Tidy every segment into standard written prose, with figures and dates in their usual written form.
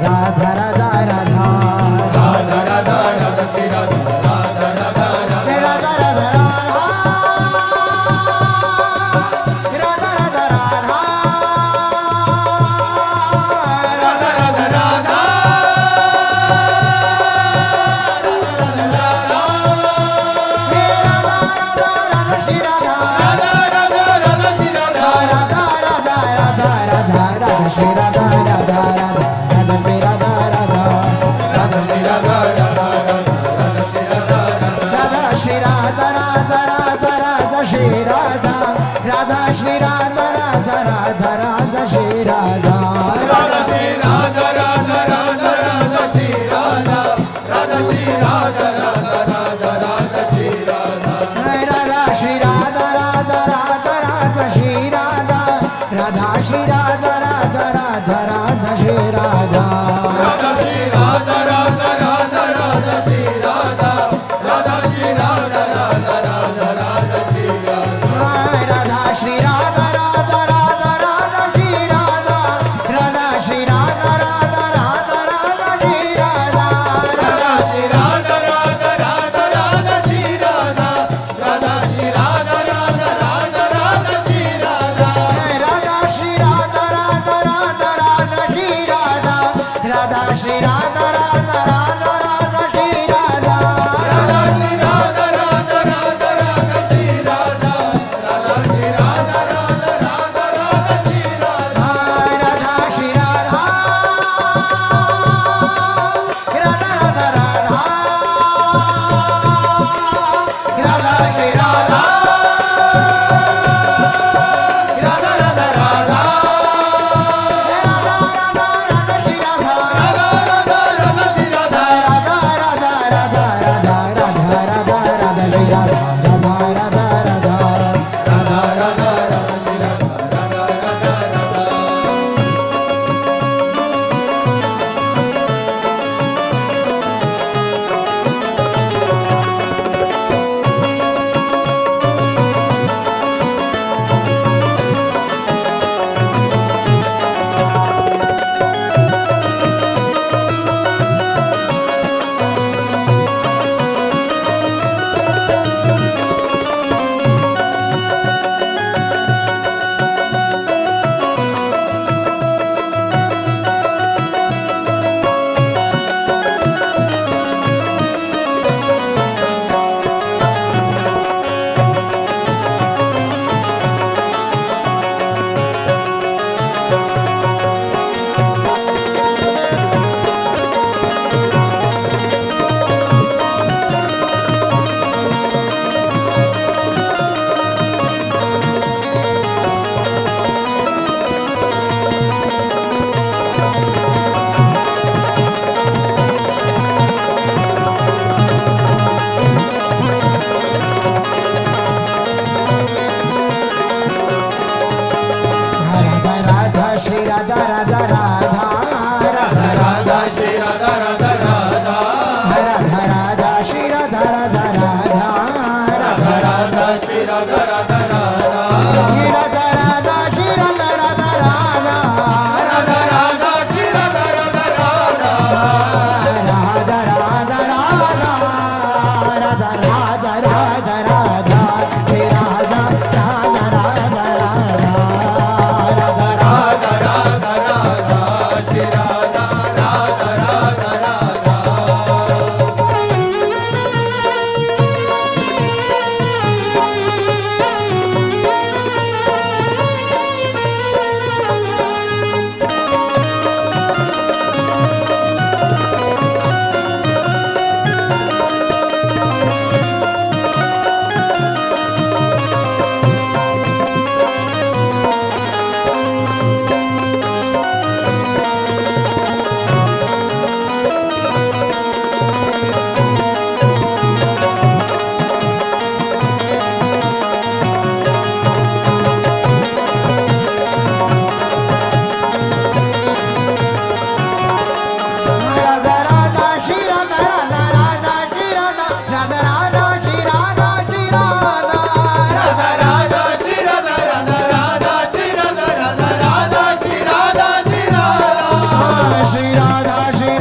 Radha Radha Radha Radha Radha Radha Shri Radha Radha Radha Radha Radha Radha Radha Radha Radha Radha Radha Radha Radha Radha Shri Radha Radha Radha Radha Shri Radha Radha Radha Radha Radha Radha Shri Radha Radha Radha Radha Pay Radha Radha Radha Shri Radha Radha Radha Shri Radha Radha Shri Radha Radha Radha Radha Shri Radha Radha Shri Radha Radha Radha Radha Shri Radha Radha Shri Radha Radha Radha Radha Shri Radha Radha Shri Radha Radha Radha Radha Shri Radha Radha Shri Radha Radha Radha Radha Shri Radha Radha Shri Radha Radha Radha Radha Shri Radha Radha Shri Radha Radha Radha Radha Shri Radha Radha Shri Radha Radha Radha Radha Shri Radha Radha Shri Radha Radha Radha Radha Shri Radha Radha Shri Radha Radha Radha Radha Shri Radha Radha Shri Radha Radha Radha Radha Shri Radha Radha Shri Radha Radha Radha Radha Shri Radha Radha Shri Radha Radha Radha Radha Shri Radha Radha Shri Radha Radha Radha Radha Shri Radha Radha Shri Radha Radha Radha Radha Shri Radha Radha Shri Radha Radha Radha Radha Shri Radha Radha Shri Radha Radha Radha Radha Radha Shri Radha Radha Radha Radha Radha Radha Radha Shri Radha Radha Radha Radha Shri Radha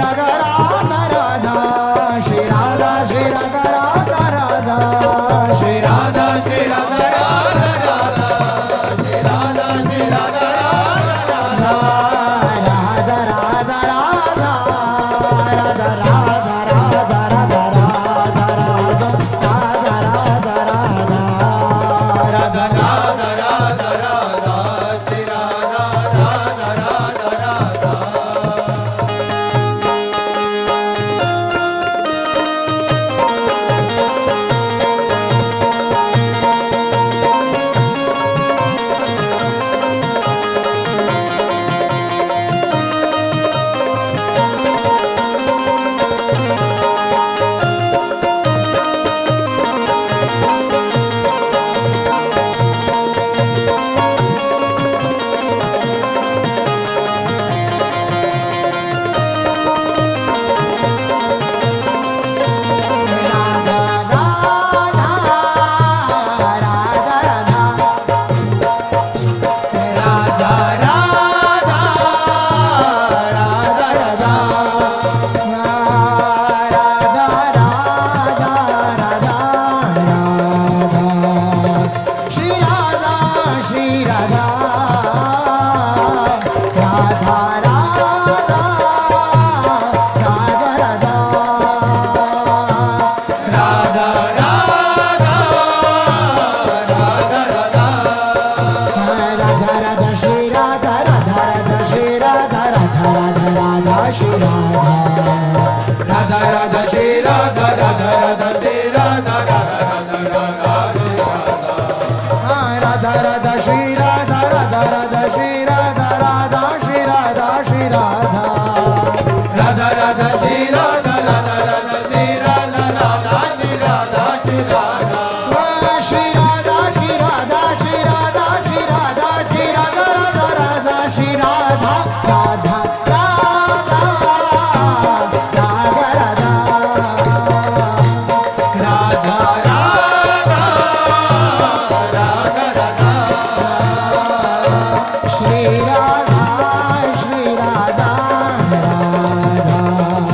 Radha Radha Radha Shri Radha Shri Radha Radha Radha Shri Radha Shri Radha Radha Radha Shri Radha Shri Radha Radha Radha Radha Radha Radha Radha Radha Radha Radha Radha Radha Radha Radha Radha Radha Radha Radha Shri Radha Radha Radha Radha Radha Radha Shri Radha Radha Radha Shri Radha Radha Radha Radha Radha Shri Radha Radha Radha Shri Radha Radha Shri Radha Shri Radha Radha Radha Shri Radha Radha Radha Shri Radha Radha Shri Radha Shri Radha Shri Radha Shri Radha Shri Radha Shri Radha Shri Radha Radha Radha Shri Radha Radha Radha Radha Radha Radha Radha Shri Radha Shri Radha Radha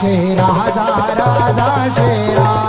Shri Radha Radha Shri Radha